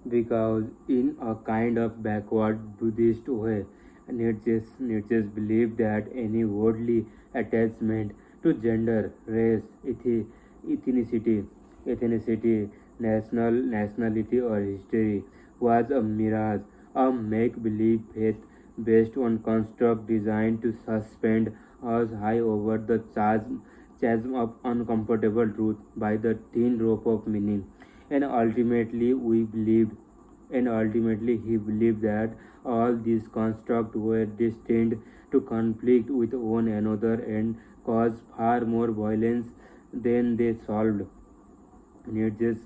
because in a kind of backward Buddhist way, Nietzsche believed that any worldly attachment to gender, race, ethnicity, nationality, or history was a mirage, a make-believe faith based on construct designed to suspend us high over the chasm of uncomfortable truth by the thin rope of meaning. And ultimately, he believed that all these constructs were destined to conflict with one another and cause far more violence than they solved. Nietzsche,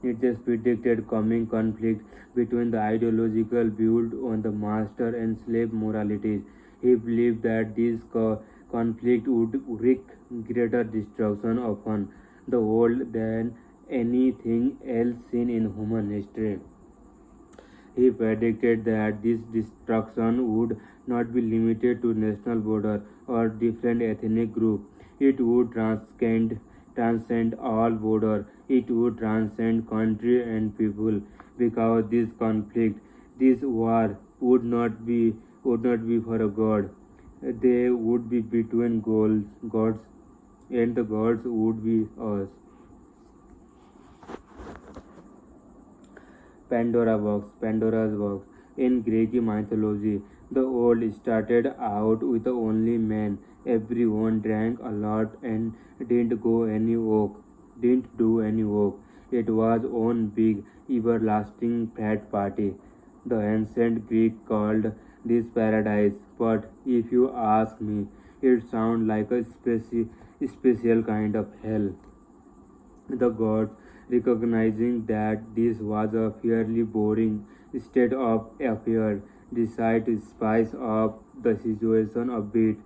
Nietzsche predicted coming conflict between the ideological built on the master and slave moralities. He believed that this conflict would wreak greater destruction upon the world than anything else seen in human history. He predicted that this destruction would not be limited to national border or different ethnic group. It would transcend all border. It would transcend country and people because this conflict, this war would not be for a god. They would be between gods, and the gods would be us. Pandora's box. In Greek mythology, the world started out with only men. Everyone drank a lot and didn't do any work. It was one big, everlasting fat party. The ancient Greek called this paradise, but if you ask me, it sounds like a special kind of hell. The gods, recognizing that this was a fairly boring state of affairs, decided to spice up the situation a bit.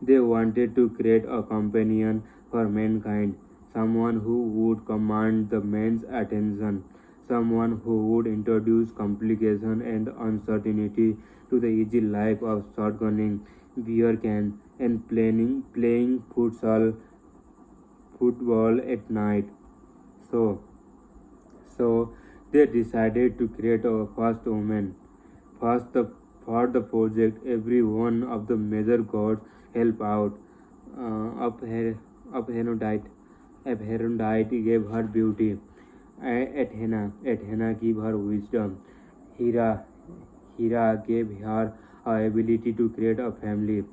They wanted to create a companion for mankind, someone who would command the man's attention, someone who would introduce complication and uncertainty to the easy life of shotgunning, beer can, and playing football at night. So, so they decided to create a first woman. First, for the project, every one of the major gods help out. Aphrodite, Aphrodite gave her beauty. Athena gave her wisdom. Hera, Hera gave her ability to create a family.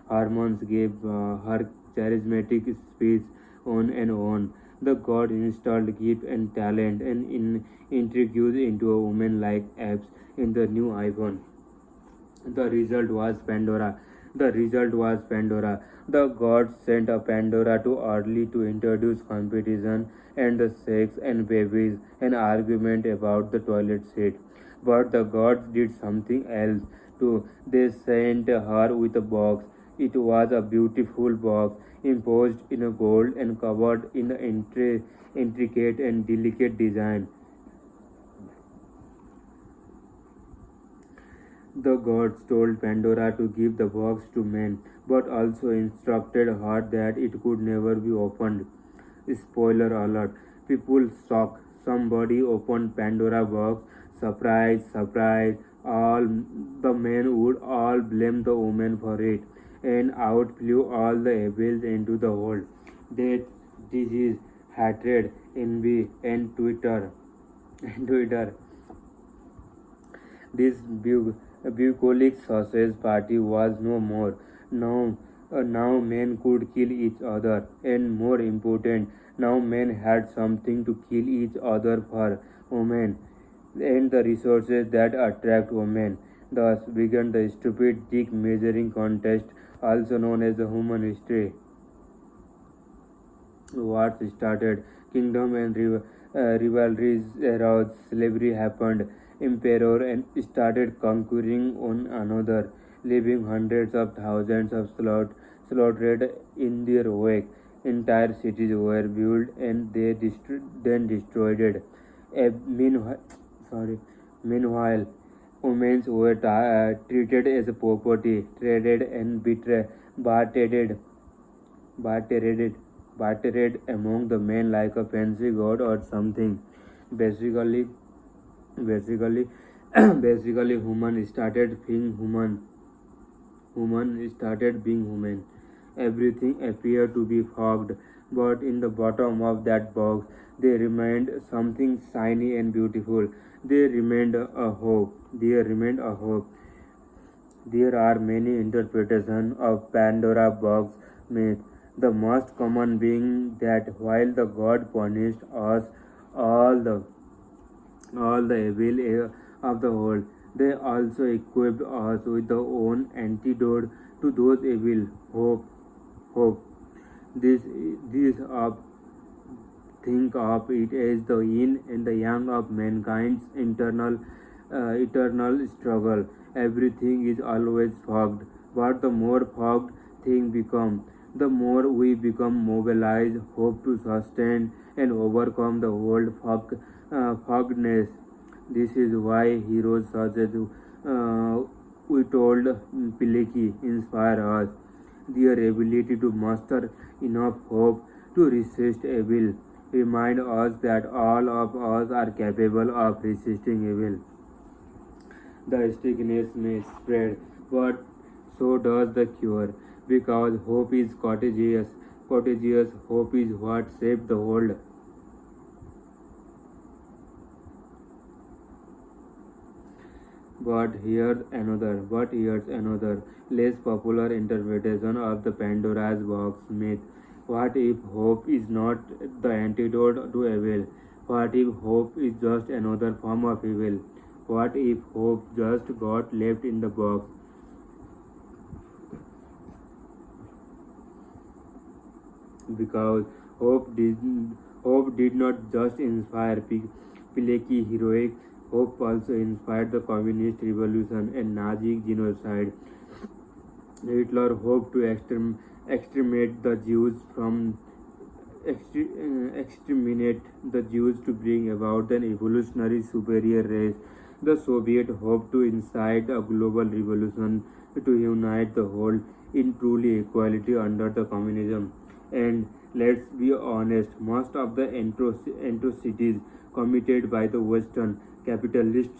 Hermes gave her charismatic speech on and on. The god installed gift and talent and introduced into a woman like apps in the new iPhone. The result was Pandora. The result was Pandora. The gods sent a Pandora to early to introduce competition and the sex and babies and argument about the toilet seat. But the gods did something else too. They sent her with a box. It was a beautiful box imposed in a gold and covered in an intricate and delicate design. The gods told Pandora to give the box to men, but also instructed her that it could never be opened. Spoiler alert. People shocked. Somebody opened Pandora box. Surprise, surprise. All the men would all blame the woman for it, and out flew all the evils into the world. Death, disease, hatred, envy, and Twitter. This bucolic sausage party was no more. Now men could kill each other, and more important, now men had something to kill each other for women and the resources that attract women. Thus began the stupid dick measuring contest, also known as the human history. Wars started, kingdom and rivalries arose, slavery happened, emperor and started conquering one another, leaving hundreds of thousands of slaughtered in their wake. Entire cities were built and then destroyed. Meanwhile, sorry, meanwhile, women were treated as property, traded and bartered, bartered, bartered among the men like a fancy god or something. Basically, Basically, basically, human started being human. Everything appeared to be fogged, but in the bottom of that box, there remained something shiny and beautiful. There remained a hope. There remained a hope. There are many interpretations of Pandora box myth. The most common being that while the god punished us all the all the evil of the world, they also equipped us with the own antidote to those evil. Hope. This this of think of it as the yin and the yang of mankind's eternal struggle. Everything is always fogged, but the more fogged thing become, the more we become mobilized, hope to sustain and overcome the world foggedness. This is why heroes such as we told Pileki inspire us. Their ability to muster enough hope to resist evil remind us that all of us are capable of resisting evil. The sickness may spread, but so does the cure, because hope is contagious. Contagious hope is what saved the world. But here's another less popular interpretation of the Pandora's box myth. What if hope is not the antidote to evil? What if hope is just another form of evil? What if hope just got left in the box? Because hope did not just inspire Pileki heroic, hope also inspired the communist revolution and Nazi genocide. Hitler hoped to exterminate the Jews from exterminate the Jews to bring about an evolutionary superior race. The Soviet hoped to incite a global revolution to unite the world in truly equality under the communism. And let's be honest, most of the atrocities committed by the Western capitalist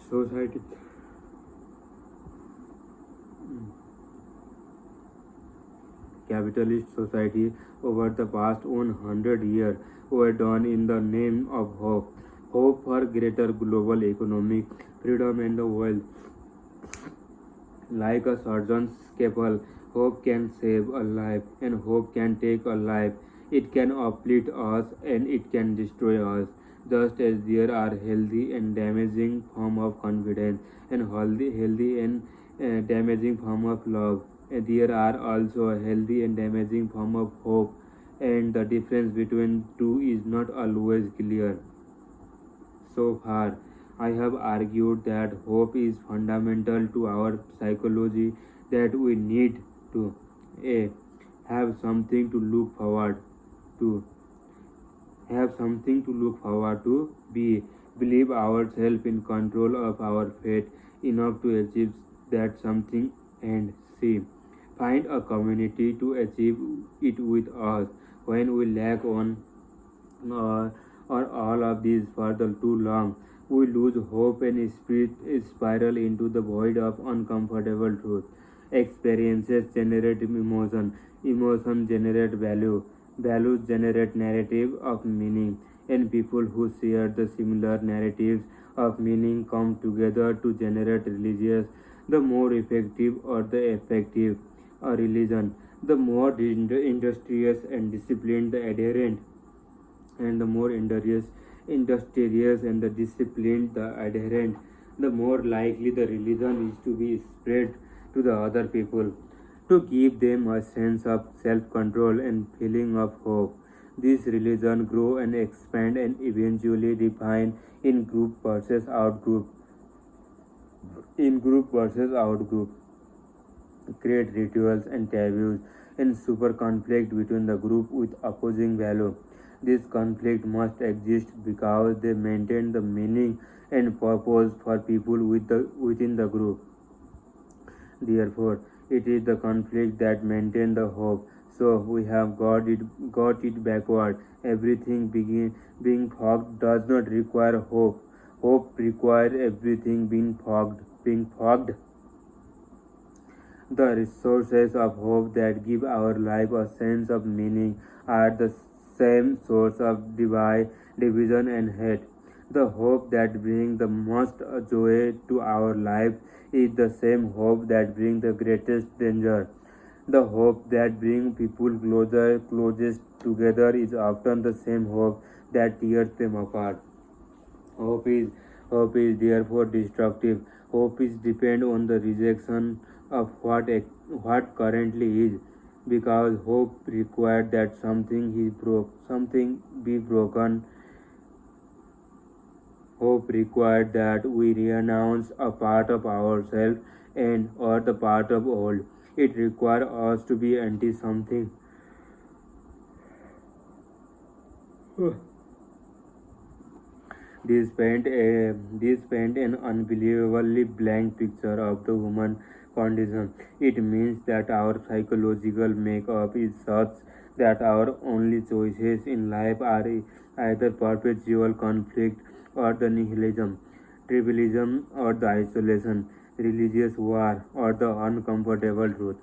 society over the past 100 years were done in the name of hope. Hope for greater global economic freedom and the wealth. Like a surgeon's scalpel, hope can save a life and hope can take a life. It can uplift us and it can destroy us. Just as there are healthy and damaging form of confidence and healthy and damaging form of love, and there are also a healthy and damaging form of hope, and the difference between two is not always clear. So far, I have argued that hope is fundamental to our psychology, that we need to a have something to look forward to, b believe ourselves in control of our fate enough to achieve that something, and c find a community to achieve it with us. When we lack one or, or all of these for the too long, we lose hope and spiral into the void of uncomfortable truth. Experiences generate emotion, emotion generate value, values generate narrative of meaning, and people who share the similar narratives of meaning come together to generate religious. The more effective or the effective a religion, the more industrious and disciplined the adherent, and the more industrious and the disciplined the adherent, the more likely the religion is to be spread to the other people, to give them a sense of self-control and feeling of hope. This religion grow and expand and eventually define in group versus out group, create rituals and taboos, and super conflict between the group with opposing value. This conflict must exist because they maintain the meaning and purpose for people within the group. Therefore, it is the conflict that maintains the hope. So we have got it backward. Everything being fogged does not require hope. Hope requires everything being fogged. The resources of hope that give our life a sense of meaning are the same source of division and hate. The hope that brings the most joy to our life is the same hope that brings the greatest danger. The hope that brings people closest together is often the same hope that tears them apart. Hope is Hope is therefore destructive. Hope is depend on the rejection of what currently is, because hope required that something be broken. Hope required that we renounce a part of ourselves and or the part of old. It requires us to be anti something. This paint an unbelievably blank picture of the human condition. It means that our psychological makeup is such that our only choices in life are either perpetual conflict or the nihilism, tribalism or the isolation, religious war or the uncomfortable truth.